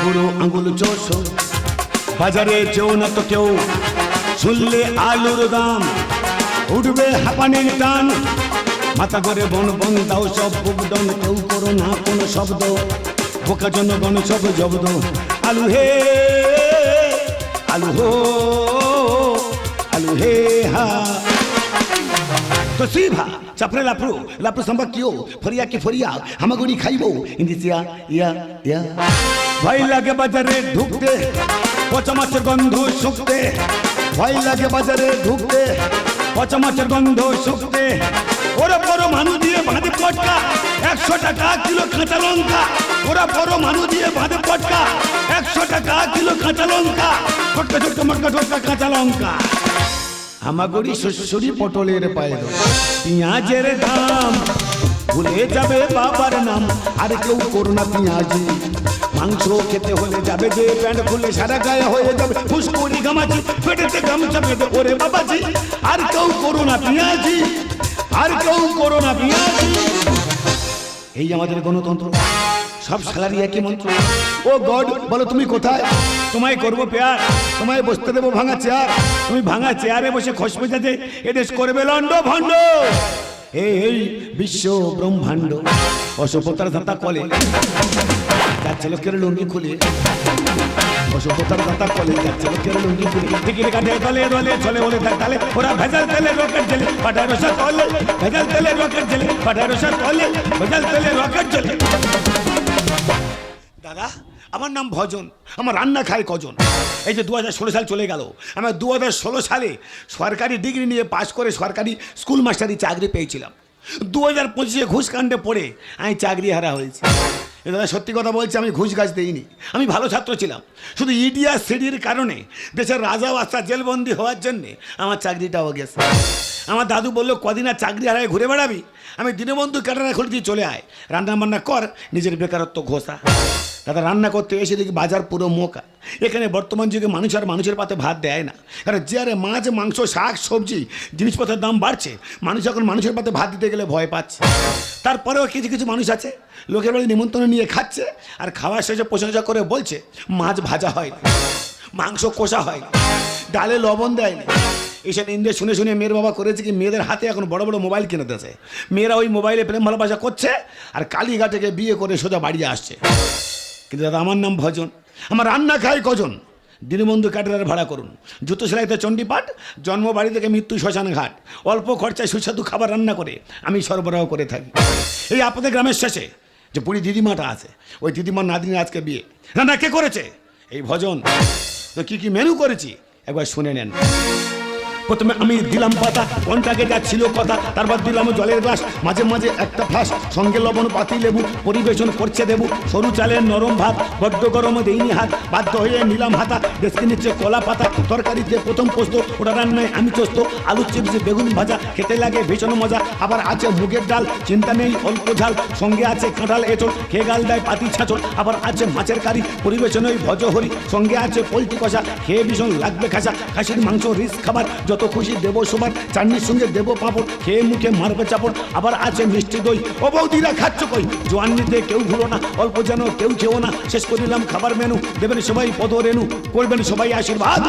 বুড়ো আঙুল চোষ বাজারে যেও না তো কেউ, শুনলে আলুর দাম উঠবে হাঁপানির টান। মাথা করে বন বন দাও সব বুকডন, কেউ করো না কোনো শব্দ, বোকা জনগণ সব জব্দ। আলু হে আলু হো আলু হে হা তো সিভা চাপড়ে লাপড়ো লাপড়ো সম্ভব কিও ফরিয়া কি ফরিয়া হামাগুড়ি খাইবো ইন্দিসিয়া ইয়া ইয়া। ভয় লাগে বাজারে ঢুকতে, পচা মাছের গন্ধ শুকতে, ভয় লাগে বাজারে ঢুকতে, পচা মাছের গন্ধ শুকতে। ওরা বড় মানুষ দিয়ে বাঁধে পটকা, 100 টাকা কিলো কাঁচা লঙ্কা। ওরা বড় মানুষ দিয়ে বাঁধে পটকা, 100 টাকা কিলো কাঁচা লঙ্কা। ছোটকা ছোটকা মটকা ছোটকা কাঁচা লঙ্কা। হামাগুড়ি শ্বশুরি পটলের পায়ের, পেঁয়াজের দাম ভুলে যাবে বাবার নাম। আর কেউ করো না পেঁয়াজি, মাংস খেতে হলে যাবে যে প্যান্ট খুলে সারা গায়ে হয়ে যাবে ফুসকুড়ি গামাজি, পেটেতে গামছা বেঁধে ওরে বাবাজি। আর কেউ করো না পেঁয়াজি, আর কেউ করো না পেঁয়াজি। এই আমাদের গণতন্ত্র, সব স্যালারি একই মন্ত্র। ও গড বলো তুমি কোথায়, তোমায় করবো পেয়ার, তোমায় বসতে দেবো ভাঙা চেয়ার। তুমি ভাঙা চেয়ারে বসে খসবে যাতে এদেশ করবে লন্ড ভণ্ড। এই বিশ্ব ব্রহ্মাণ্ড অসভ্যতার দাঁতা কলে যাচ্ছে লোকের লুঙ্গি খুলে, অসভ্যতার দাঁতা কলে যাচ্ছে লোকের লুঙ্গি খুলে। টিকিট কাটে দলে দলে চলে বলে তালে, ওরা ভেজাল তেলে রকেট জেলে পাঠায় রসা তলে, ভেজাল তেলে রকেট জেলে পাঠায় রসা তলে, ভেজাল তেলে রকেট জেলে। দাদা আমার নাম ভজন, আমার রান্না খায় কজন। এই যে 2016 সাল চলে গেল, আমি 2016 সালে সরকারি ডিগ্রি নিয়ে পাশ করে সরকারি স্কুল মাস্টারি চাকরি পেয়েছিলাম। 2025 ঘুষ কাণ্ডে পড়ে আমি চাকরি হারা হয়েছি। দাদা সত্যি কথা বলছি, আমি ঘুষ গাছ দিইনি, আমি ভালো ছাত্র ছিলাম। শুধু ইডি আর সিডির কারণে দেশের রাজা বাদশা জেলবন্দি হওয়ার জন্যে আমার চাকরিটাও গেছে। আমার দাদু বললো কদিন আর চাকরি হারায় ঘুরে বেড়াবি, আমি দীনবন্ধু ক্যাটারা খুলে দিয়ে চলে আয়, রান্না বান্না কর, নিজের বেকারত্ব ঘোষা। দাদা রান্না করতে এসে দেখি বাজার পুরো মোকা। এখানে বর্তমান যুগে মানুষ আর মানুষের পাতে ভাত দেয় না, কারণ যে আরে মাছ মাংস শাক সবজি জিনিসপত্রের দাম বাড়ছে, মানুষ এখন মানুষের পাতে ভাত দিতে গেলে ভয় পাচ্ছে। তারপরেও কিছু কিছু মানুষ আছে লোকের বাড়ি নিমন্ত্রণ নিয়ে খাচ্ছে, আর খাওয়ার শেষে প্রশংসা করে বলছে মাছ ভাজা হয় না, মাংস কষা হয় না, ডালে লবণ দেয় না। এইসব নিন্দে শুনে শুনে মেয়ের বাবা করেছে কি, মেয়েদের হাতে এখন বড় বড় মোবাইল কিনে দিয়েছে, মেয়েরা ওই মোবাইলে প্রেম ভালোবাসা করছে আর কালীঘাটে বিয়ে করে সোজা বাড়ি আসছে। কিন্তু দাদা আমার নাম ভজন, আমার রান্না খাই কজন। দীনবন্ধু ক্যাটারার ভাড়া করুন, জুতো সেলাইতে চণ্ডীপাঠ, জন্ম বাড়ি থেকে মৃত্যু শ্মশান ঘাট, অল্প খরচায় সুস্বাদু খাবার রান্না করে আমি সরবরাহ করে থাকি। এই আপনাদের গ্রামের শেষে যে বুড়ি দিদিমাটা আছে, ওই দিদিমার নাতনি আজকে বিয়ে। রান্না কে করেছে? এই ভজন। তো কী কী মেনু করেছি একবার শুনে নেন। প্রথমে আমি দিলাম পাতা, কন্টাকে যা ছিল কথা, তারপর দিলাম জলের গ্লাস, মাঝে মাঝে একটা ফ্লাস, সঙ্গে লবণ পাতি লেবু, পরিবেশন করছে দেবু। সরু চালের নরম ভাত, বড্ড গরম দেইনি হাত, বাধ্য হয়ে নিলাম হাতা, ডেস্কে নিচ্ছে কলা পাতা। তরকারিতে প্রথম পোস্ত, ওটা রান্নায় আমি চোস্ত, আলু চিপস বেগুন ভাজা, খেতে লাগে ভীষণ মজা। আবার আছে মুগের ডাল, চিন্তা নেই অল্প ঝাল, সঙ্গে আছে কাঁঠাল এঁচড়, খেয়ে গাল দেয় পাতি ছাঁচড়। আবার আছে মাছের কারি, পরিবেশন ওই ভজহরি, সঙ্গে আছে পোলট্রি কষা, খেয়ে ভীষণ লাগবে খাসা। খাসির মাংস রিচ খাবার, যত খুশি দেবো সবার, চাটনির সঙ্গে দেবো পাঁপড়, খেয়ে মুখে মারবে চাপড়। আবার আছে মিষ্টি দই, ও বৌদিরা খাচ্ছ কই, জোয়ান নিতে কেউ ভুলো না, অল্প যেন কেউ খেও না। শেষ করিলাম খাবার মেনু, দেবেন সবাই পদ রেণু, করবেন সবাই আশীর্বাদ।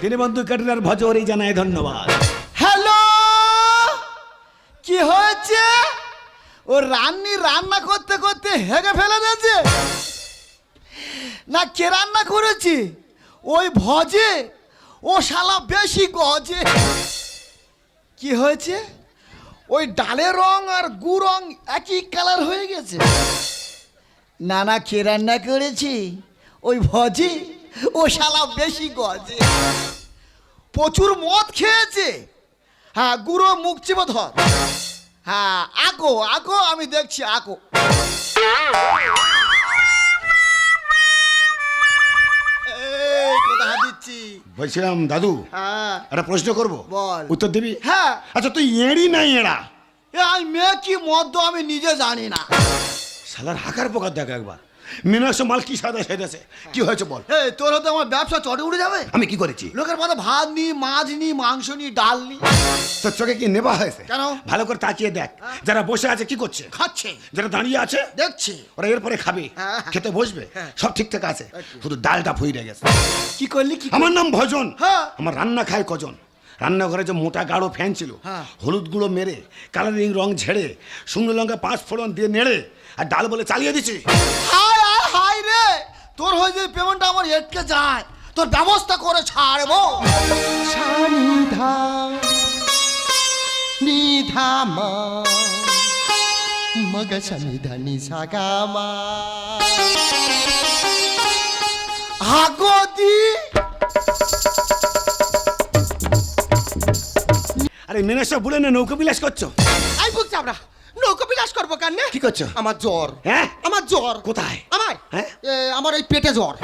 দীনবন্ধু ক্যাটারার ভজহরি জানায় ধন্যবাদ। হ্যালো, কি হয়েছে? ও রান্না করতে করতে হেগে ফেলে দিয়েছে না? কে রান্না করেছি? ওই ভজে, ও শালা বেশি গজে। কি হয়েছে? ওই ডালের রং আর গু রং একই কালার হয়ে গেছে। না না, কে রান্না করেছি? ওই ভজে, ও শালা বেশি গজে। প্রচুর মদ খেয়েছে। হ্যাঁ, গুঁড়ো মুখ চিপে ধর। হ্যাঁ, আকো আকো, আমি দেখছি আকো। বলছিলাম দাদু, একটা প্রশ্ন করবো, বল। উত্তর দিবি? হ্যাঁ। আচ্ছা তুই এড়ি না এড়া? আমি মেয়ে কি মদ্য আমি নিজে জানি না। শালার হাকার পোকার দেখ একবার, মীনাক্ষী মাল কি সাদা সেজেছে, কি হয়েছে বল। এই তোর হতে আমার ব্যবসা চটে উঠে যাবে। আমি কি করেছি? লোকের পাতে ভাত নি, মাছ নি, মাংস নি, ডাল নি। তোর চোখে কি নেবা হয়েছে? কেন? ভালো করে তাকিয়ে দেখ, যারা বসে আছে কি করছে? খাচ্ছে, যারা দাঁড়িয়ে আছে দেখছি। ওরা এরপরে খাবে, হ্যাঁ। খেতে বসবে, হ্যাঁ। সব ঠিকঠাক আছে, শুধু ডালটা ফুইরে গেছে। কি করলি? কি আমার নাম ভজন। হ্যাঁ। আমার রান্না খায় কজন। রান্নাঘরে যে মোটা গাঢ় ফ্যান ছিল, হ্যাঁ। হলুদ গুঁড়ো মেরে কালারিং রং ঝেড়ে শুকনো লঙ্কা 5 ফোড়ন দিয়ে নেড়ে আর ডাল বলে চালিয়ে দিচ্ছি। হায় হায় হায় রে, তোর হয়ে যে পেমেন্টটা আমার এটকে যায়, তোর ব্যবস্থা করে ছাড়বো। সানিধা নিধা মা মগ সানিধা নিসা গা মা। হাগদি আরে মীনাক্ষী বলে না নৌকো বিলাস করছো। আই বুক চাবড়া, নৌকো বিলাস করবো কেন? কি করছো? আমার জ্বর। হ্যাঁ? আমার জ্বর। কোথায়? আমার হ্যাঁ? আমার এই পেটে জ্বর।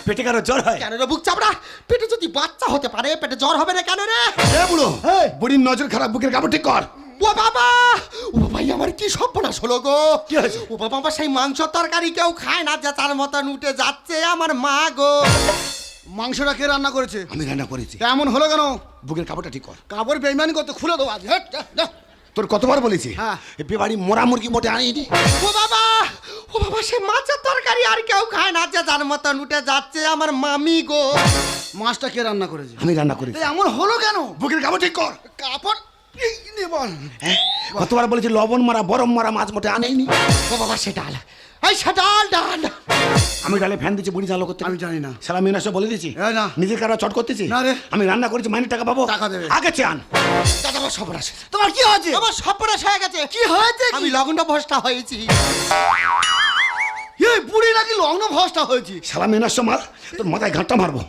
পেটে কারো জ্বর হয়? কেন রে বুক চাবড়া? পেটে যদি বাচ্চা হতে পারে পেটে জ্বর হবে না কেন রে? এ বুড়ো, এই। বুড়ির নজর খারাপ, বুকের কাপড় ঠিক কর। ও বাবা, ও ভাই আমার কি সর্বনাশ হলো গো। কি হয়েছে? ও বাবা, আমার সেই মাংস তরকারি কেউ খায় না, যে তার মতন উঠে যাচ্ছে আমার মা গো। মাংসটা কে রান্না করেছে? আমি রান্না করেছি। এমন হলো কেন? বুকের কাপড়টা ঠিক কর। কাপড় বেইমানি করতে খুলে দেবো আজ। হেট, যা, যা। তোর কতবার বলেছি হ্যাঁ। এই বাড়ি মোরা মুরগি মোটে আনিনি। ও বাবা, ও বাবা, সে মাছের তরকারি আর কেউ খায় না, যে যার মতন উঠে যাচ্ছে আমার মামি গো। মাছটা কে রান্না করেছে? আমি রান্না করেছি। এই এমন হলো কেন? বুকের কাপড় ঠিক কর। কাপড় এই নে বল। হ্যাঁ? কতবার বলেছি লবণ মারা বরম মারা মাছ মোটে আনেনি। ও বাবা, সে ডাল, এই সে ডাল ডাল। আমি ডালে ফ্যান দিচ্ছি, বুড়ি চালো করতে। আমি জানি না। সালা মীনাক্ষী বলে দিচ্ছি। এ না। নিজের কারা চট করতেছি। না রে। আমি রান্না করেছি, মাইনে টাকা পাবো। টাকা দেবে। আগে চান। দাদা আমার সর্বনাশ, তোমার কি হয়েছে? আমার সর্বনাশ হয়ে গেছে। কি হয়েছে? আমি লগ্ন ভ্রষ্টা হয়েছি। এই বুড়ি নাকি লগ্ন ভস্তা হয়েছি? সালা মীনাক্ষী মাল, তোর মাথায় ঘাটটা মারবো।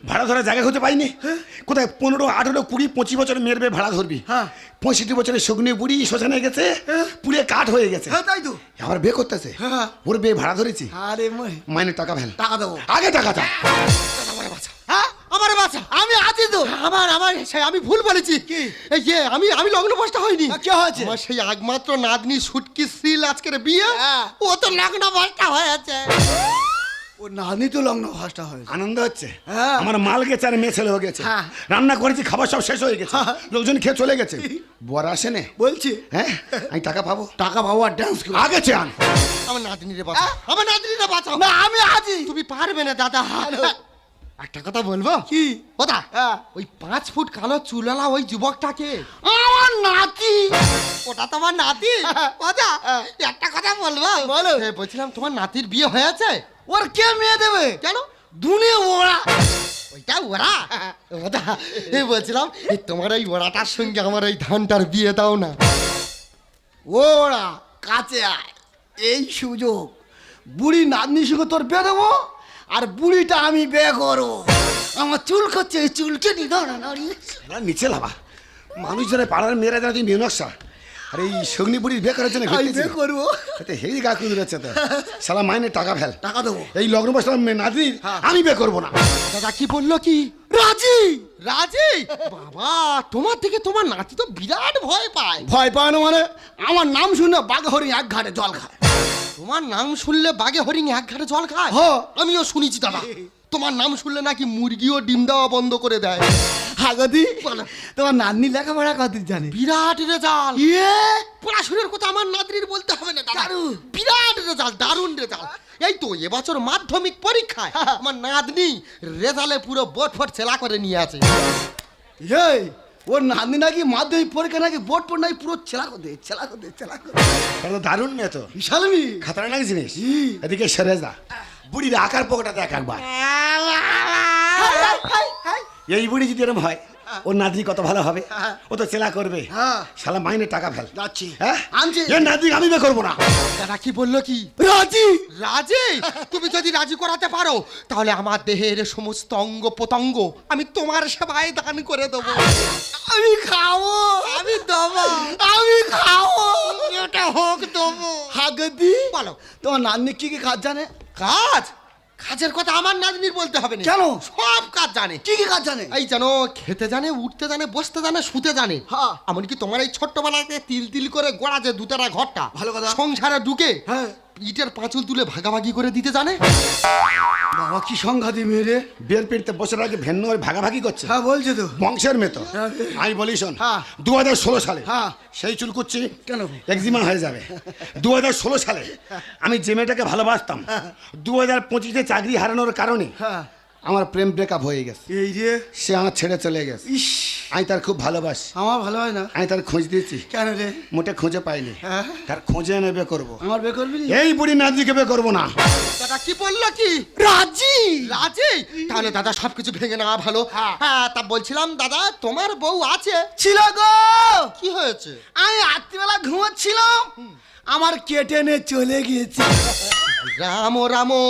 ভাড়া ধরার জায়গা খুঁজে পাইনি। কোথায় 15, 18, 20, 25 বছরের মেয়ের মেয়ে ভাড়া ধরবি? হ্যাঁ। 65 বছরের শুকনি বুড়ি শ্মশানে গেছে, পুড়ে কাঠ হয়ে গেছে। হ্যাঁ তাই তো। আবার বিয়ে করতেছে। হ্যাঁ। ওর বিয়ে ভাড়া ধরেছি। আরে মাইনে টাকা ফেল। টাকা দেবো। আগে টাকা চা। আমার বাচ্চা, হ্যাঁ আমার বাচ্চা, আমি আছি তো। আমার সেই আমি ভুল বলেছি। কি? এই যে আমি লগ্ন ভ্রষ্টা হইনি। কি হয়েছে? আমার সেই একমাত্র নাতনি সুটকি শ্রীল আজকের বিয়ে, হ্যাঁ। ও তো লগ্ন ভ্রষ্টা হয়েছে। ও নানি তো লগ্ন ভস্তা হয়েছে। আনন্দ হচ্ছে। হ্যাঁ। আমার মাল গেছে আর মেয়ে ছেলে হয়ে গেছে। হ্যাঁ। রান্না করেছি, খাবার সব শেষ হয়ে গেছে। লোকজন খেয়ে চলে গেছে। বর আসে নে। বলছি হ্যাঁ, আমি টাকা পাবো। টাকা পাবো আর ডান্স করবো। আগে চান। আমার নাতনিরে বাঁচাও, আমার নাতনিরে বাঁচাও। না আমি আছি। তুমি পারবে না দাদা। একটা কথা বলবো কি? কথা, হ্যাঁ। ওই 5 ফুট কালো চুলালা ওই যুবকটাকে, আমার নাতি। ওটা তোমার নাতি? কথা, একটা কথা বলবো। বলো। বলছিলাম তোমার নাতির বিয়ে হয়েছে? ওর কে মেয়ে দেবে? কেন? দুনে ওরা। ওইটা ওরা? ওটা বলছিলাম তোমার ওই ওরাটার সঙ্গে আমার ওই ধানটার বিয়ে দাও না। ওরা কাছে আয়, এই সুযোগ। বুড়ি নাতনির সঙ্গে তোর বিয়ে দেবো আর বুড়িটা আমি বিয়ে করবো। আমার চুল করছে, চুলকে নি ধরা নড়ি। এরা নিচে লাভা মানুষ যারা পাড়ার মেয়েরা যারা তুই মীনাক্ষী আর এই শগ্নি বুড়ির বিয়ে করার জন্য আমি বিয়ে করবো। হেরি গা কুঁদুর হচ্ছে তো। সালা মাইনে টাকা ফেল। টাকা দেবো। এই লগ্ন বসলাম নাদির, আমি বিয়ে করবো না। দাদা কি বললো? কি রাজি? রাজি? বাবা, তোমার থেকে তোমার নাতি তো বিরাট ভয় পায়। ভয় পায় না মানে? আমার নাম শুনে বাঘা হরিণ এক ঘাটে জল খায়। তোমার নাম শুনলে বাঘে হরিণ এক ঘাটে জল খায়? হ্যাঁ। আমিও শুনেছি দাদা। তোমার নাম শুনলে নাকি মুরগিও ডিম দেওয়া বন্ধ করে দেয়। হাগদি, বলো। তোমার নাতনি লেখাপড়া কত জানে? বিরাট রেজাল্ট। ইয়ে পড়াশোনার কথা আমার নাতনির বলতে হবে না দাদা। দারুণ। বিরাট রেজাল্ট, দারুণ রেজাল্ট। এই তো এবছর মাধ্যমিক পরীক্ষায় আমার নাতনি রেজাল্টে পুরো বোট ফট ছেলা করে নিয়ে আছে। এই ওর নাতনি নাকি মাধ্যমিক পরীক্ষা নাকি বোর্ড পর নাকি পুরো ছেলা করে ছেলা করে ছেলা করে। এটা তো দারুণ মেয়ে তো, বিশাল মি। খাতারনাক জিনিস। এদিকে সেরে যা, বুড়ির আকার পোকটা দেখ একবার। এই বুড়ি যদি এরকম হয়, ওর নাতনি কত ভালো হবে। ও তো চেলা করবে। হ্যাঁ। শালা মাইনে টাকা ফেল। যাচ্ছি। হ্যাঁ, আনছি। এর নাতনি আমি বিয়ে করবো না। দাদা কি বললো? কি রাজি? রাজি? তুমি যদি রাজি করাতে পারো তাহলে আমার দেহের সমস্ত অঙ্গ প্রত্যঙ্গ আমি তোমার সেবায় দান করে দেবো। আমি খাবো। আমি দেবো, আমি খাবো। এটা হোক দেবো। হাগদি, বলো। তোমার নাতনি কি কি কাজ জানে? কাজ? কাজের কথা আমার নাতনির বলতে হবে না। কেন? সব কাজ জানে। কি কি কাজ জানে? এই জানো, খেতে জানে, উঠতে জানে, বসতে জানে, শুতে জানে। হ্যাঁ। এমনকি তোমার এই ছোট্টবেলাতে তিল তিল করে গোড়া যে দুটারা ঘরটা ভালো কথা। সংসারে ঢুকে হ্যাঁ। ইটের পাঁচুল তুলে ভাগাভাগি করে দিতে জানে। বাবা কি সংঘাতি মেয়ে রে। বিয়ের পিড়তে বসে আগে ভেন্ন হয়ে ভাগাভাগি করছে। হ্যাঁ বলছে তো। বংশের মেতো। হ্যাঁ। আমি বলি শোন, হ্যাঁ। 2016 সালে হ্যাঁ। সেই চুল কুচ্ছি কেন? একজিমা হয়ে যাবে। 2016 সালে আমি যে মেয়েটাকে ভালোবাসতাম, 2025-এ চাকরি হারানোর কারণে হ্যাঁ। আমার প্রেম ব্রেকআপ হয়ে গেছে। এই রে। সে আমার ছেড়ে চলে গেছে। ইস, আমি তার খুব ভালোবাসি। আমার ভালো হয় না। আমি তার খোঁজ দিয়েছি, কেন রে? মোটে খুঁজে পাইনি। হ্যাঁ। তার খোঁজে এনে বিয়ে করবো। আমার বে করবি? এই বুড়ি নাজিকে বিয়ে করবো না। দাদা কি বললো কি? রাজি। রাজি? তাহলে দাদা সবকিছু ভেঙে নেওয়া ভালো। হ্যাঁ, তা বলছিলাম দাদা, তোমার বউ আছে? ছিল গো। কি হয়েছে? আমি রাত্রিবেলা ঘুমাচ্ছিলাম, আমার কেটে নে চলে গিয়েছে। রামো রামো,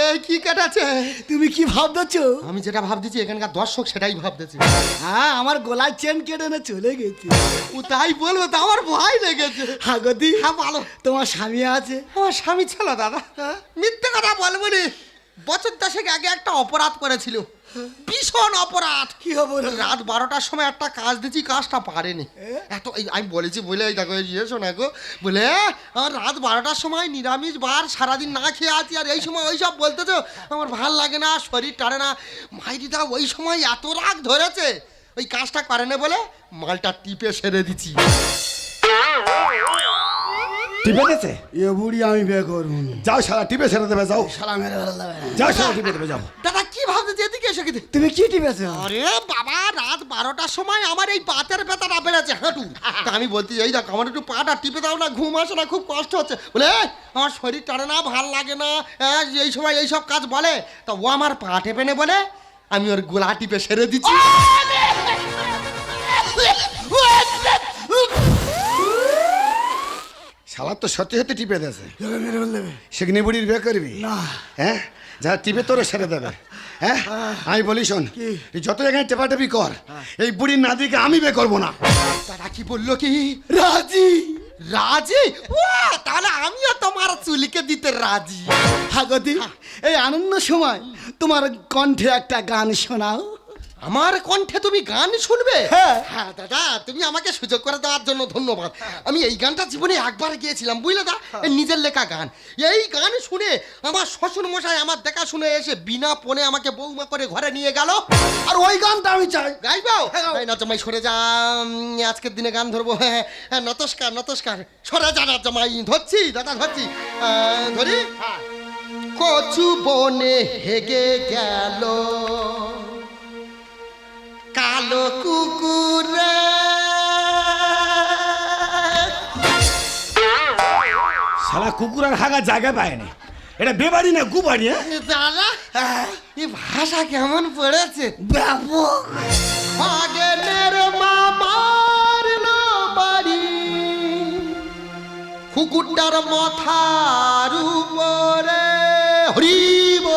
এ কি কাটাছে? তুমি কি ভাবতেছ? আমি যেটা ভাবতেছি এখানকার দর্শক সেটাই ভাবতেছি। হ্যাঁ, আমার গলার চেন কেটে নে চলে গেছে। ও তাই বলবো তো আমার ভয় লেগেছে। হাগতি, হ্যাঁ ভালো। তোমার স্বামী আছে? আমার স্বামী ছিল দাদা। মিথ্যে কথা বলবো নি, বছর 10 আগে একটা অপরাধ করেছিল, ভীষণ অপরাধ। কি খবর? রাত 12টার সময় একটা কাজ দিচ্ছি, কাজটা পারেনি। এত আমি বলেছি বলে এই দেখো এসো না গো, বলে আমার রাত 12টার সময় নিরামিষ বার, সারাদিন না খেয়ে আছি, আর এই সময় ওই সব বলতে তো আমার ভাল লাগে না, শরীর টানে না। মাইরিদা ওই সময় এত রাগ ধরেছে, ওই কাজটা করে না বলে মালটা টিপে সেরে দিচ্ছি। টিপে দিয়েছে? এ বুড়ি আমি বে করবো না। যাও শালা টিপে ছেড়ে দেবে, যাও। শালা মেরে ফেলা যাবে না। যাও শালা টিপে দেবে, যাও। দাদা কি ভাবতেছি, এদিকে এসে খেতে। তুমি কি টিপেছো? আরে বাবা, রাত 12টার সময় আমার এই পাতের ব্যথাটা বেড়েছে, হাঁটু। তা আমি বলতে এই দেখ, আমার একটু পাটা টিপে দাও না, ঘুম আসে না, খুব কষ্ট হচ্ছে। বলে আমার শরীর টানে না, ভাল লাগে না, এই সময় এই সব কাজ বলে। তা ও আমার পা টেপে নে বলে আমি ওর গোলা টিপে সেরে দিচ্ছি। শালা তো সত্যি সত্যি টিপে দিয়েছে। তোকে মেরে ফেল দেবে। সেখানে বুড়ির বিয়ে করবি? না। হ্যাঁ, যা টিপে তোরে সেরে দেবে। হ্যাঁ, আমি বলি শোন, কি? তুই যত জায়গায় টেপাটেপি কর, এই বুড়ির নাদিকে আমি বিয়ে করবো না। দাদা কি বললো কি? রাজি। রাজি? ও তাহলে আমিও তোমার চুলিকে দিতে রাজি। হাগতি, এই আনন্দ সময় তোমার কণ্ঠে একটা গান শোনাও। আমার কণ্ঠে তুমি গান শুনবে? হ্যাঁ। হ্যাঁ দাদা, তুমি আমাকে সুযোগ করে দেওয়ার জন্য ধন্যবাদ। আমি এই গানটা জীবনে একবার গিয়েছিলাম, বুঝলে দা, এই নিজের লেখা গান। এই গান শুনে আমার শ্বশুর মশাই আমার দেখা শুনে এসে বিনা পণে আমাকে বৌমা করে ঘরে নিয়ে গেল। আর ওই গানটা আমি চাই। গাইবো? হ্যাঁ, গাও। এই না জামাই সরে যা, আজকের দিনে গান ধরবো। হ্যাঁ হ্যাঁ, নতস্কার নতস্কার, সরে যা না জামাই। ধরছি দাদা, ধরছি। ধরি। কচু বনে হেগে গেল কালো কুকুরে। শালা কুকুর আর হাগা জায়গা পায়নি। এটা বেবাড়ি না গুবাড়ি? দাদা এই ভাষা কেমন পড়েছে? ব্যাপক। আগের মামার বাড়ি, কুকুরটার মাথার উপরে হরিব।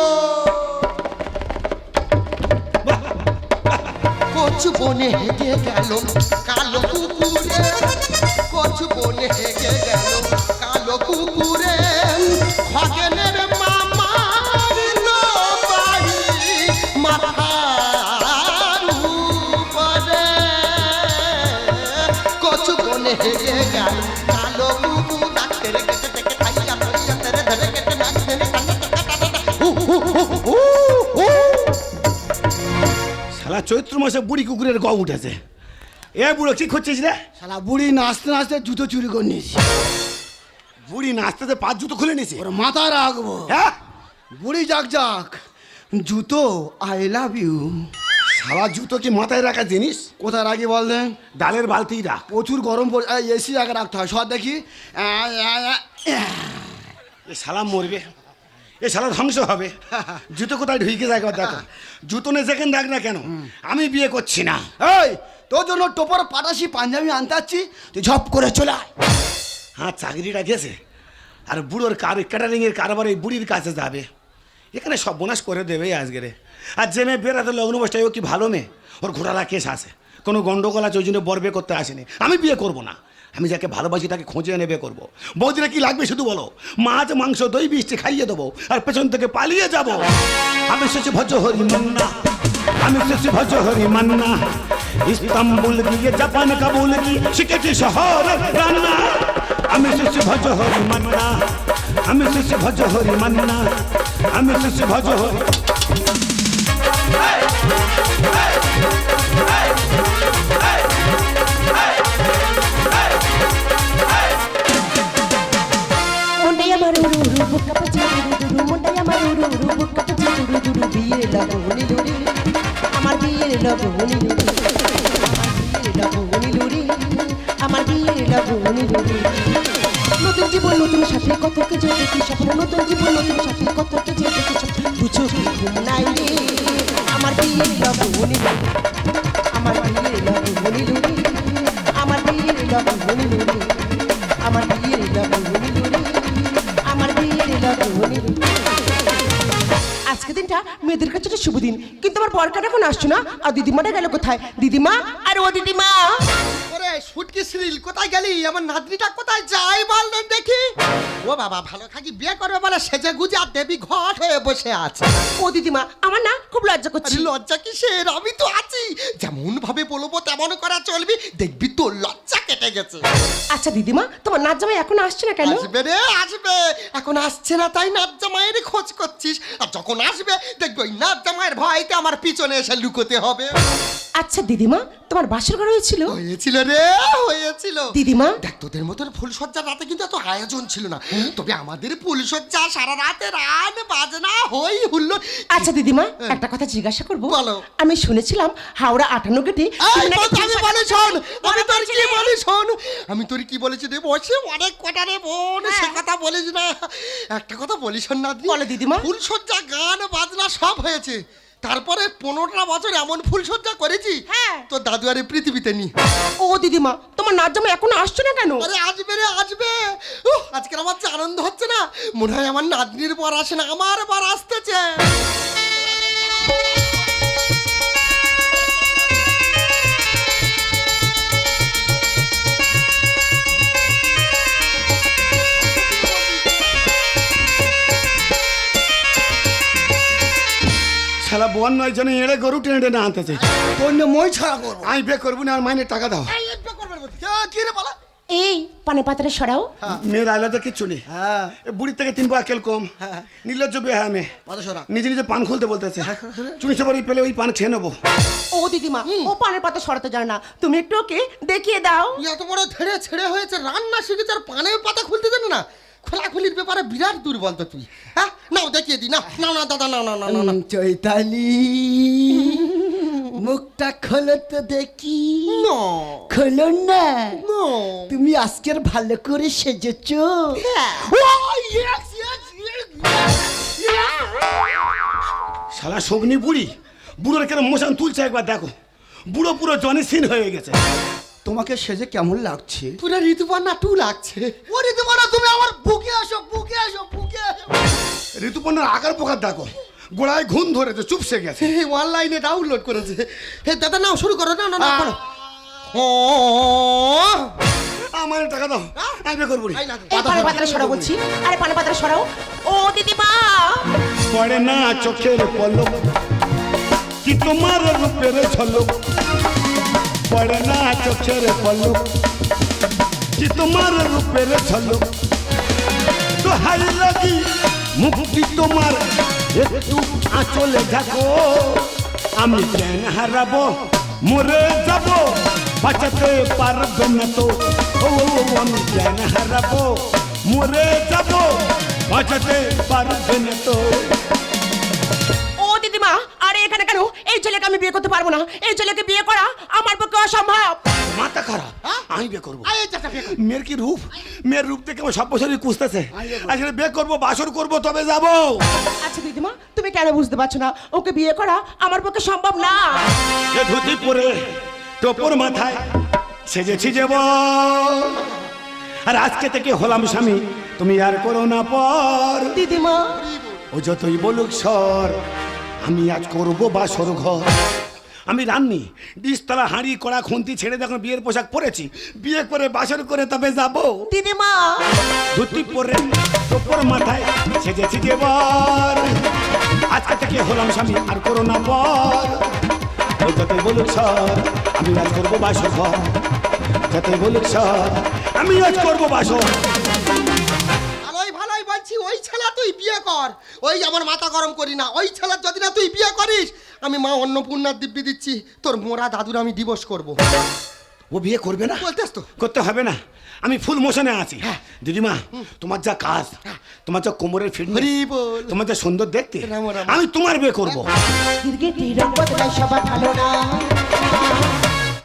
কচু বনে হেগে গেল কালো কুকুরে, কচু বনে হেগে গেল কালো কুকুরে। খগেনের মামার বাড়ি, মাথার উপরে কচু বনে হেগে গেল কালো কুকুর। ডাক্তার কেটে থেকে খাইয়া খাইয়া তেরে ধরে কেটে নাচতে শালা চৈত্র মাসে বুড়ি কুকুরের গা উঠেছে। এ বুড়ো কি করছিস রে? শালা বুড়ি নাচতে নাচতে জুতো চুরি করে নিয়েছি। বুড়ি নাচতে 5 জুতো খুলে নিছে। ওর মাথায় রাখবো। হ্যাঁ, বুড়ি যাক যাক, জুতো আই লাভ ইউ। শালা জুতো কি মাথায় রাখা জিনিস? কোথায় রাখি বল দেন? ডালের বালতি রাখ। প্রচুর গরম পড়ে, এসি জায়গায় রাখতে হয়। সব দেখি। এ শালা মরবে, এ শালা ধ্বংস হবে। জুতো কোথায় ঢুকে যায় একবার দেখো। জুতো নে যেখানে রাখ না কেন, আমি বিয়ে করছি না। এই, তোর জন্য টোপর পাটাশি পাঞ্জাবি আনতে আসছি, তুই ঝপ করে চলে আয়। হ্যাঁ, চাকরিটা গেছে, আর বুড়োর ক্যাটারিংয়ের কারবার এই বুড়ির কাছে যাবে। এখানে সব বোনাস করে দেবে আজকে রে। আর যে মেয়ে বেড়াতে লগ্ন বসটাই, ও কি ভালো মেয়ে? ওর ঘোটালা কেস আছে, কোনো গন্ডগোল আছে, ওই জন্য বর বিয়ে করতে আসেনি। আমি বিয়ে করবো না। আমি যাকে ভালোবাসি তাকে খুঁজে এনে বিয়ে করবো। বৌদিরা কি লাগবে শুধু বলো, মাছ মাংস দই মিষ্টি খাইয়ে দেবো আর পেছন থেকে পালিয়ে যাব। আমি শেষে ভজ হরি মান্না, আমি শেষে ভজ হরি মান্না, ইস্তাম্বুল গিয়ে জাপান কাবুল গিয়ে শিখেছি শহর রান্না। আমি শেষে ভজ হরি মান্না, আমি শেষে ভজ হরি মান্না, আমি শেষে ভজ হরি। মুন্ডাই আমার উরু উরু বুক্কা পাচি দুরু দুরু, মুন্ডাই আমার উরু উরু বুক্কা পাচি দুরু দুরু, বিয়ের লগনি লুরি, আমার বিয়ের লগনি লুরি, আমার বিয়ের লগনি লুরি, আমার বিয়ের লগনি লুরি। নতুন জীবন নতুন সাথে কত কিছু দেখি স্বপ্ন, নতুন জীবন নতুন সাথে কত কিছু দেখি স্বপ্ন, বুঝো কি ঘুম নাই রে, আমার বিয়ের লগনি লুরি, আমার বিয়ের লগনি লুরি, আমার বিয়ের লগনি লুরি, আমার বিয়ের লগনি লুরি, আমার বিয়ের লগনি লুরি। আজকে দিনটা মেয়েদের কাছে একটা শুভ দিন, কিন্তু আমার বরকার এখন আসছে না। আর দিদিমাটা গেল কোথায়? দিদিমা, আর ও দিদিমা, ওরে শুটকি শ্রীল কোথায় গেলি? আমার নাতনিটা কোথায় যাই বল না দেখি। ও বাবা, ভালো থাকি বিয়ে করবে বলে সেজে গুজে আর দেবী ঘট হয়ে বসে আছে। ও দিদিমা, আমার না খুব লজ্জা করছে। আরে লজ্জা কিসের, আমি তো আছি। যেমন ভাবে বলবো তেমন করা চলবি, দেখবি তোর লজ্জা কেটে গেছে। আচ্ছা দিদিমা, তোমার নাচ জামাই এখন আসছে না কেন? আসবে রে আসবে, এখন আসছে না তাই নাচ জামাইয়ের খোঁজ করছিস, আর যখন আসবে দেখবি ওই নাচ জামাইয়ের ভয়তে আমার পিছনে এসে লুকোতে হবে। আচ্ছা দিদিমা, তোমার বাসর ঘর হয়েছিল? হয়েছিল রে, হয়েছিল। দিদিমা, দেখ তোদের মতন ফুলসজ্জার রাতে কিন্তু এত আয়োজন ছিল না, তবে আমাদের ফুলসজ্জা সারা রাতে রান বাজনা হই হুল্লো। আচ্ছা দিদিমা, একটা কথা জিজ্ঞাসা করবো? বলো। আমি শুনেছিলাম হাওড়া 58 গেটে আমি বলি শোন, আমি তোর কি বলি শোন, আমি তোর কি বলেছি রে বসে অনেক কটা রে বোন, সে কথা বলিস না। একটা কথা বলি শোন না, বলো দিদিমা। ফুলসজ্জা গান বাজনা সব হয়েছে, তারপরে 15টা বছর এমন ফুলসজ্জা করেছি হ্যাঁ। তোর দাদু আর এই পৃথিবীতে নি। ও দিদিমা, তোমার নাচ জামাই এখন আসছে না কেন? আরে আসবে রে আসবে। আজকে আমার যে আনন্দ হচ্ছে না, মনে হয় আমার নাতনির পর আসে না, আমার বার আসতেছে। শালা বোন নয় জন্য এড়ে গরু টেনে টেনে আনতেছে। অন্য মই ছাড়া করবো। আমি বিয়ে করবো না, আর মাইনে টাকা দাও। কি রে বলা? এই পানে পাতারে সরাও। মেয়ের আলাদা কিচ্ছু নেই। হ্যাঁ, বুড়ির থেকে 3 পা কেল কম। হ্যাঁ। নির্লজ্জ বিয়ে হয় মেয়ে, মাথা সরা। নিজে নিজে পান খুলতে বলতেছে। চুনি সবারই পেলে ওই পান খেয়ে নেবো। ও দিদিমা, ও পানের পাতা সরাতে জানে না, তুমি একটু ওকে দেখিয়ে দাও। এত বড় ছেড়ে ছেড়ে হয়েছে, রান্না শিখেছে আর পানের পাতা খুলতে জানে না। খোলাখুলির ব্যাপারে বিরাট দুর্বল তো তুই। হ্যাঁ নাও দেখিয়ে দি, না না না দাদা, না না না না না। চৈতালি, মুখটা খোলো তো দেখি। না, খোলো না। না। তুমি আজকের ভালো করে সেজেছ। শালা শগ্নি বুড়ি, বুড়োর কেন মোশন তুলছে একবার দেখো। বুড়ো পুরো জনি সিন হয়ে গেছে। তোমাকে সেজে কেমন লাগছে? পুরো ঋতুপর্ণা টু লাগছে। ও ঋতুপর্ণা, তুমি আমার বুকে আসো, বুকে আসো, বুকে আসো। ঋতুপর্ণার আকার পোকার দেখো, গোড়ায় ঘুম ধরেছে, চুপসে গেছে। অনলাইনে ডাউনলোড করেছে। হে দাদা নাও, শুরু করো। না না না করো। আমার টাকা দাও, আমি বিয়ে করবো না। এই পানে পাতারে সরাও বলছি, আরে পানে পাতারে সরাও। ও দিদিমা, পড়ে না চোখের পলক কি তোমার রূপের ঝলক, পড়ে না চোখের পলক কি তোমার রূপের ঝলক, তো হাই লাগি মুক্তি তোমার একটু আঁচলে দেখো, আমি জ্ঞান হারাবো মরে যাব বাঁচাতে পারবে না তো, ও আমি জ্ঞান হারাবো মরে যাব বাঁচাতে পারবে না তো। ও দিদিমা, আরে এখানে কেন? এই ছেলেকে আমি বিয়ে করতে পারবো না, এই ছেলেকে বিয়ে করা আমার পক্ষে অসম্ভব। মাথা খারাপ, আমি বিয়ে করবো। মেয়ের কি রূপ, মেয়ের রূপ থেকে আমার সব বছরই কুঁচতেছে। আসলে বিয়ে করবো, বাসর করবো, তবে যাবো। আচ্ছা দিদিমা, তুমি কেন বুঝতে পারছো না ওকে বিয়ে করা আমার পক্ষে সম্ভব না? এ ধুতি পরে টোপর মাথায় সেজেছি যাব, আর আজকে থেকে হলাম স্বামী, তুমি আর করো না পর। দিদিমা, ও যতই বলুক সর, আমি আজ করবো বাসর ঘর, আমি রান্নি ডিশতলা হাঁড়ি কড়া খুন্তি ছেড়ে যখন বিয়ের পোশাক পরেছি, বিয়ে করে বাসর করে তবে যাবো। দিদিমা ধুতি পরে তোপর মাথায় সেজেছি যে বর, আজকে থেকে হলাম স্বামী আর করো না পর। ও যতই বলুক স্যার আমি আজ করবো বাসর ঘর, যতই বলুক স্যার আমি আজ করবো বাসর। ভালোই ভালোই বলছি, ওই ছেলে তুই বিয়ে কর। ওই আমার মাথা গরম করি না। ওই ছেলে যদি না তুই বিয়ে করিস, আমি মা অন্নপূর্ণার দিব্যি দিচ্ছি, তোর মোরা দাদুর আমি ডিভোর্স করব। ও বিয়ে করবে না? বলতেস তো? করতে হবে না, আমি ফুল মোশনে আছি। দিদিমা তোমার যা কাজ, তোমার যা কোমরের ফিটনেস, হরি বল। তোমার যা সুন্দর দেখতে, রাম রাম। আমি তোমার বিয়ে করবো। গিরগিটি রং বদলায় সবার ভালো না।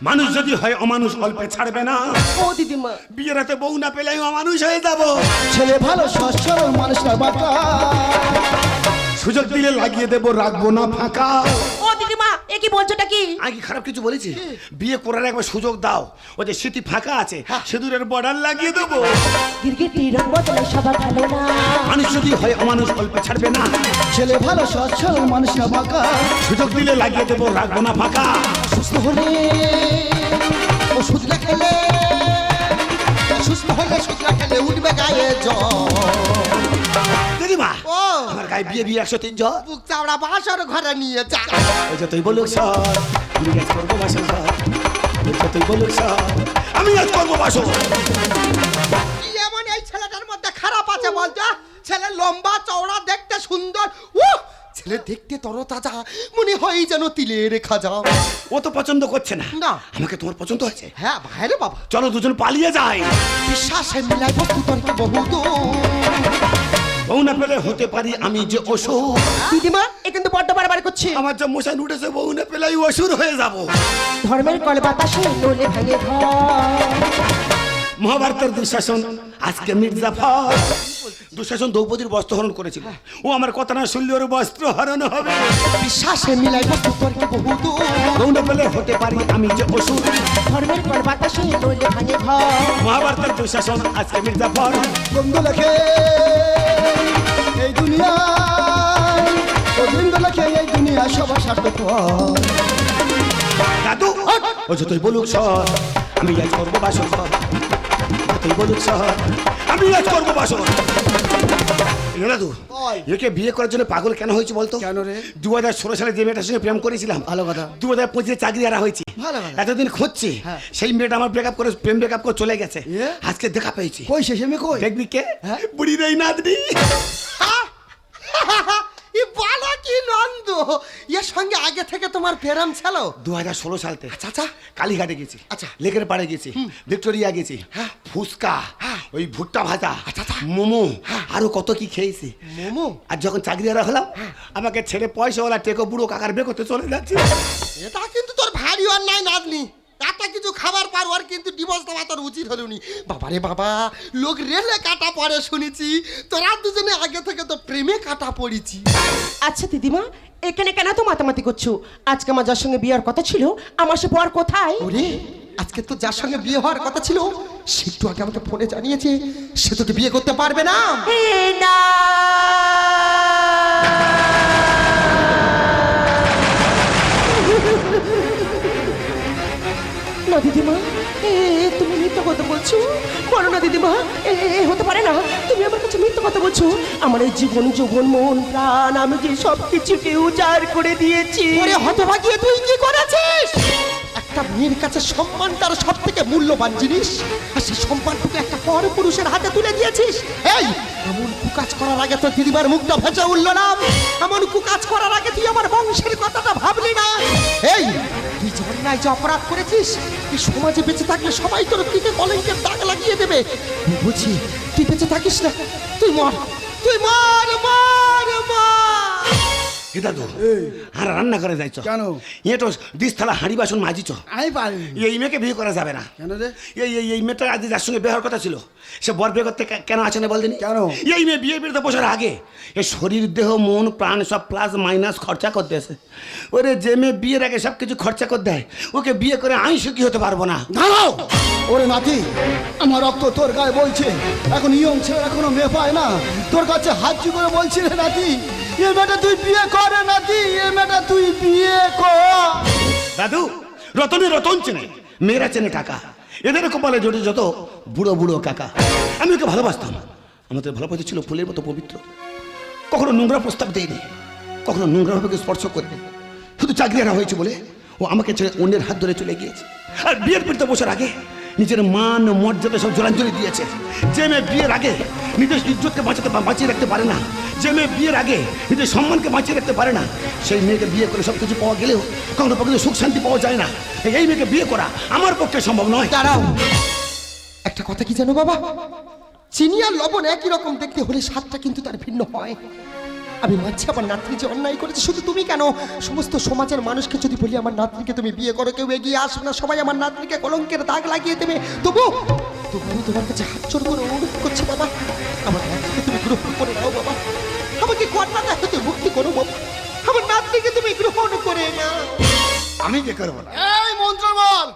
মানুষ যদি হয় অমানুষ অল্পে ছাড়বে না। ও দিদিমা বিয়ের হাতে বউ না পেলে অমানুষ হয়ে যাবো। ছেলে ভালো সহজ সরল মানুষ না বাঁকা, সুযোগ দিলে লাগিয়ে দেবো, রাখবো না ফাঁকা। ও দিদিমা এ কি বলছোটা কি? আমি কি খারাপ কিছু বলেছি? বিয়ে করার একবার সুযোগ দাও, ওই যে স্মৃতি ফাঁকা আছে সিঁদুরের বর্ডার লাগিয়ে দেবো। গিরগিটি রং বদলায় সবার ভালো না। মানুষ যদি হয় অমানুষ অল্পে ছাড়বে না। ছেলে ভালো সহজ সরল মানুষ না বাঁকা, সুযোগ দিলে লাগিয়ে দেবো, রাখবো না ফাঁকা। সুস্থ হলে ওষুধ না খেলে, সুস্থ হলে ওষুধ না খেলে উঠবে গায়ে জ্বর। দিদিমা ও আমার গায়ে বিয়ে বিয়ে 103 জন। বুক চাওড়া বাসর ঘরে নিয়ে যা। ওই যে তুই বলুক স্যার আমি আজ করবো বাসর ঘর, ওই যে তুই বলুক স্যার আমি আজ করবো বাসর। কি এমন এই ছেলেটার মধ্যে খারাপ আছে বলতো? ছেলে লম্বা চওড়া দেখতে সুন্দর, ছেলে দেখতে তরতাজা, মনে হয় যেন তিলের খাজা। ও তো পছন্দ করছে না। না। আমাকে তোমার পছন্দ হয়েছে। হ্যাঁ ভাইরে বাবা, চলো দুজন পালিয়ে যাই। বিশ্বাসে মিলাই বস্তু তর্কে বহুত। বউ না পেলে হতে পারি আমি যে অসুর। দিদিমা এ কিন্তু বড্ড বারবার করছে। আমার যে মশান উঠেছে, বউ না পেলে অসুর হয়ে যাব। ধর্মের কল বাতাসে নলে ভাঙে ঘর। মহাভারতের দুঃশাসন আজকে মির্জাফর। দুঃশাসন দ্রৌপদীর বস্ত্র হরণ করেছিল, ও আমার কথা না শুনলে ওর বস্ত্র হরণ হবে। বিশ্বাসে মিলাই বস্তু তর্কে বহুত। বউ না পেলে হতে পারি আমি যে অসুর। ধর্মের কল বাতাসে নলে ভাঙে ঘর। মহাভারতের দুঃশাসন আজকে মির্জাফর। বন্ধু লেখে এই দুনিয়া, গোবিন্দ লেখে এই দুনিয়া সবার স্বার্থপর। দাদু ও যে তুই বলুক স্যার আমি আজ করবো বাসর ঘর, তুই বলুক স্যার আমি আজ করবো বাসর। এ দাদু একে বিয়ে করার জন্য পাগল কেন হয়েছে বলতো? কেন রে? 2016 সালে যে মেয়েটার সঙ্গে প্রেম করেছিলাম, ভালো কথা। 2025 চাকরি হারা হয়েছে। ভালো কথা। এতদিন খুঁজছি, হ্যাঁ। সেই মেয়েটা আমার ব্রেকআপ করে প্রেম ব্রেকআপ করে চলে গেছে। এ? আজকে দেখা পেয়েছি। কই শেষে মেয়ে কই? দেখবি কে? হ্যাঁ। বুড়ি রে নাতনি। ই বলো কি নন্দ, এর সঙ্গে আগে থেকে তোমার প্রেম ছিল? 2016 সালতে আচ্ছা কালীঘাটে গেছি, আচ্ছা। লেকের পাড়ে গেছি, ভিক্টোরিয়া গেছি, ফুচকা, ওই ভুট্টা ভাজা, মোমো, আরো কত কি খেয়েছি। মোমো? আর যখন চাকরিহারা হলাম, আমাকে ছেড়ে পয়সাওয়ালা টেকো বুড়ো কাকার বিয়ে করতে চলে যাচ্ছে। এটা কিন্তু তোর ভারী অন্যায় নাতনি। এত কিছু খাবার পার ওর কিন্তু ডিভোর্স দেওয়া তোর উচিত হলো নি। বাবারে বাবা, লোক রেলে কাটা পড়ে শুনেছি, তোরা দুজনে আগে থেকে তো প্রেমে কাটা পড়েছি। আচ্ছা দিদিমা এখানে কেন তো মাতামাতি করছো? আজকে আমার যার সঙ্গে বিয়ার কথা ছিল, আমার সে বর কোথায়? ওরে, আজকে তো যার সঙ্গে বিয়ে হওয়ার কথা ছিল সে একটু আগে আমাকে ফোনে জানিয়েছে সে তোকে বিয়ে করতে পারবে না। হে না না দিদিমা, তুমি মিথ্যা কথা বলছো। বলো না দিদিমা, হতে পারে না। তুমি আমার কাছে মিথ্যা কথা বলছো। আমার এই জীবন যৌবন মন প্রাণ আমি যে সব কিছুকে উজাড় করে দিয়েছি। ওরে হতভাগিয়ে, তুই কি করেছিস? একটা মেয়ের কাছে সম্মান তার সব থেকে মূল্যবান জিনিস, আর সেই সম্মানটুকু একটা পর পুরুষের হাতে তুলে দিয়েছিস। এই এমন কুকাজ করার আগে তো দিদিমার মুখটা ভেজা উঠল না। এমন কুকাজ করার আগে তুই আমার বংশের কথাটা ভাবলি না। এই তুই যে অন্যায় যে অপরাধ করেছিস, এই সমাজে বেঁচে থাকলে সবাই তোর দিকে কলঙ্কের দাগ লাগিয়ে দেবে। তুই বুঝি তুই বেঁচে থাকিস না, তুই মর, তুই মর মর মর। হে দাদু আর রান্না করে যাইছ কেন? এ তো ডিশতলা হাঁড়ি বাসন মাজিছ। আমি পারি। এই মেয়েকে বিয়ে করা যাবে না। কেন রে? এই মেয়েটা আজ যার সঙ্গে বিয়ে হওয়ার কথা ছিল, সে বর বিয়ে করতে কেন আছে না বলদিনি? কেন? এই মেয়ে বিয়ে বিয়েতে বসার আগে এ শরীর দেহ মন প্রাণ সব প্লাস মাইনাস খরচা করতে আছে। ওরে যে মেয়ে বিয়ের আগে সব কিছু খরচা করে দেয়, ওকে বিয়ে করে আমি সুখী হতে পারবো না। দাঁড়াও! ওরে নাতি, আমার রক্ত তোর গায়ে বলছে। এখন ইয়ং ছেলে এখনো মেয়ে পায় না, তোর কাছে হাত করে বলছি রে নাতি, এ মেয়েটা তুই বিয়ে কর রে নাতি, এ মেয়েটা তুই বিয়ে কর। দাদু, রতনে রতন চেনে, মেয়েরা চেনে টাকা। এদের কপালে জড়ে যত বুড়ো বুড়ো কাকা। আমি ওকে ভালোবাসতাম, আমাদের ভালোবাসা ছিল ফুলের মতো পবিত্র। কখনো নোংরা প্রস্তাব দেয়নি, কখনো নোংরাভাবে স্পর্শ করেনি। শুধু চাকরি হারা হয়েছে বলে ও আমাকে ছেড়ে অন্যের হাত ধরে চলে গিয়েছে। আর বিয়ের পিড়তে বছর আগে নিজের মান মর্যাদা সব জোরাঞ্জলি দিয়েছে। যে মেয়ে বিয়ের আগে নিজের ইজ্জতকে বাঁচিয়ে রাখতে পারে না, যে মেয়ে বিয়ের আগে নিজের সম্মানকে বাঁচিয়ে রাখতে পারে না, সেই মেয়েকে বিয়ে করে সব কিছু পাওয়া গেলেও কখনো পক্ষে সুখ শান্তি পাওয়া যায় না। এই মেয়েকে বিয়ে করা আমার পক্ষে সম্ভব নয়। দাঁড়াও, একটা কথা কি জানো বাবা, চিনি আর লবণ একই রকম দেখতে হলে স্বাদটা কিন্তু তার ভিন্ন হয়। আমি মানছি আমার নাতনি যে অন্যায় করেছে, শুধু তুমি কেন, সমস্ত সমাজের মানুষকে যদি বলি আমার নাতনিকে তুমি বিয়ে করো, কেউ এগিয়ে আসবে না, সবাই আমার নাতনিকে কলঙ্কের দাগ লাগিয়ে দেবে। তবু আমি তোমার কাছে হাত জোড় করে অনুরোধ করছি বাবা, আমার নাতনিকে তুমি গ্রহণ করে নাও বাবা, আমাকে কন্যা হতে মুক্তি করো বাবা, আমার নাতনিকে তুমি গ্রহণ করে নাও। আমি কে করবো না? এই মন্ত্র বল,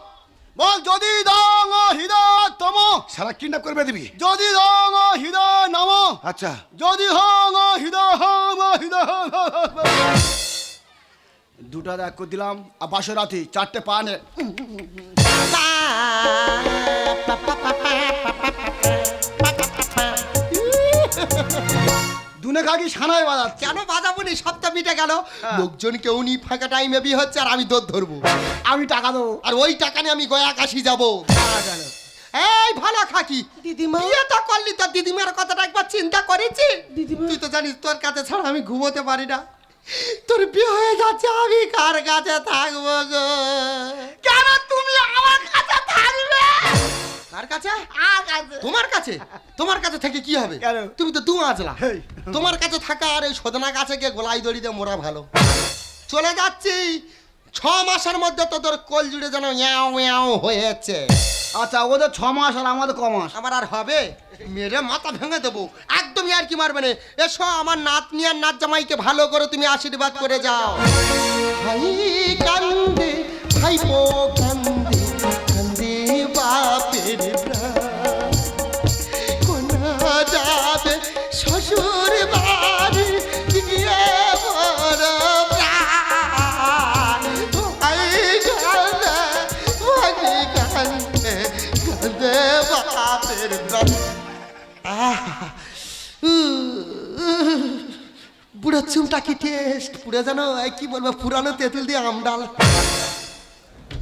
বল যদি দং হৃদয় তম, সারা কিডন্যাপ করবে দিবি? যদি দং হৃদয় নম, আচ্ছা, যদি হং হৃদয় হং হৃদয়। দুটা দেখ করে দিলাম, আর বাসরাতি 4টে পানে। দুনে কাকি সানাই বাজাচ্ছে। কেন বাজাবো নি, সপ্তাহ মিটে গেল, লোকজন কেউ নি, ফাঁকা টাইমে বিয়ে হচ্ছে আর আমি দৌড় ধরবো, আমি টাকা দেবো, আর ওই টাকা নিয়ে আমি গয়া কাশি যাবো। এই ভালো খাকি দিদিমা। বিয়ে তো করলি, তোর দিদিমার কথাটা একবার চিন্তা করেছি? দিদিমা। তুই তো জানিস তোর কাছে ছাড়া আমি ঘুমোতে পারি না, তোর বিয়ে হয়ে যাচ্ছে, আমি কার কাছে থাকবো গো? কেন তুমি আমার কাছে থাকবে? কার কাছে? তোমার কাছে? তোমার কাছে থেকে কি হবে? কেন? তুমি তো আজলা, হেই। তোমার কাছে থাকা আর ওই সদনা কাছে গিয়ে গোলাই দড়ি দিয়ে মোরা ভালো। চলে যাচ্ছি, 6 মাসের মধ্যে তো তোর কোল জুড়ে যেন ইয়াও ইয়াও হয়েছে। আচ্ছা, ওদের 6 মাস আর আমাদের ক মাস? আমার আর হবে? মেরে মাথা ভেঙে দেবো, একদমই আর কি মারবে না। এসো, আমার নাতনি আর নাত জামাইকে ভালো করে তুমি আশীর্বাদ করে যাও। ভাই কান্দে, ভাইপো কান্দে, কান্দে বাপের প্রাণ, কোনা যাবে শ্বশুর বাড়ি গিয়ে বড় প্রাণ। ভাই কান্দে, ভাই কান্দে, কান্দে বাপের প্রাণ। বুড়ো চুমটা কি টেস্ট, পুরো যেন কি বলবো, পুরানো তেঁতুল দিয়ে আমডাল।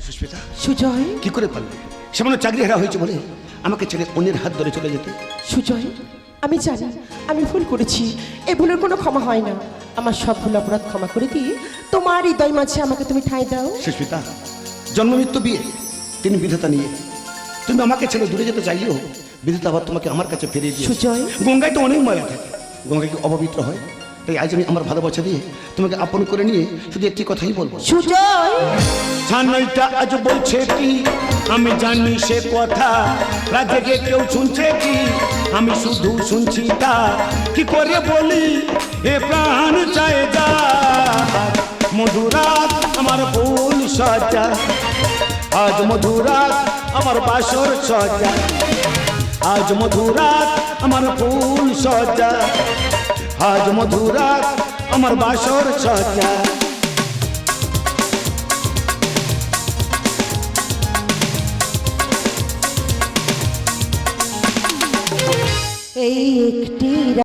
সুস্মিতা, সুজয়, কি করে পারলে সামান্য চাকরি হারা হয়েছে বলে আমাকে ছেড়ে অন্যের হাত ধরে চলে যেতে? সুজয়, আমি জানি আমি ভুল করেছি, এই ভুলের কোনো ক্ষমা হয় না। আমার সব ভুল অপরাধ ক্ষমা করে দিয়ে তোমার হৃদয় মাঝে আমাকে তুমি ঠাঁই দাও। সুস্মিতা, জন্ম মৃত্যু বিয়ে 3 বিধাতা নিয়ে তুমি আমাকে ছেড়ে দূরে যেতে চাইলেও বিধাতা আবার তোমাকে আমার কাছে ফিরিয়ে দিয়ে। সুজয়, গঙ্গায় তো অনেক ময়লা থাকে, গঙ্গায় কি অপবিত্র হয়? তাই আজ আমি আমার ভালোবাসা দিয়ে তোমাকে আপন করে নিয়ে শুধু একটি কথাই বলবো। সুজয়, ছানাইটা আজ বলছে কি, আমি জানি সে কথা, রাজেকে কেউ শুনছে কি, আমি শুধু শুনছি তা। কি করে বলি এ প্রাণ চায় যা, মধুরাত আমার ফুল সজ্জা, আজ মধুরাত আমার বাসর সজ্জা, আজ মধুরাত আমার ফুল সজ্জা, আজ মধুরাত আমার বাসর সজ্জা। এই একটি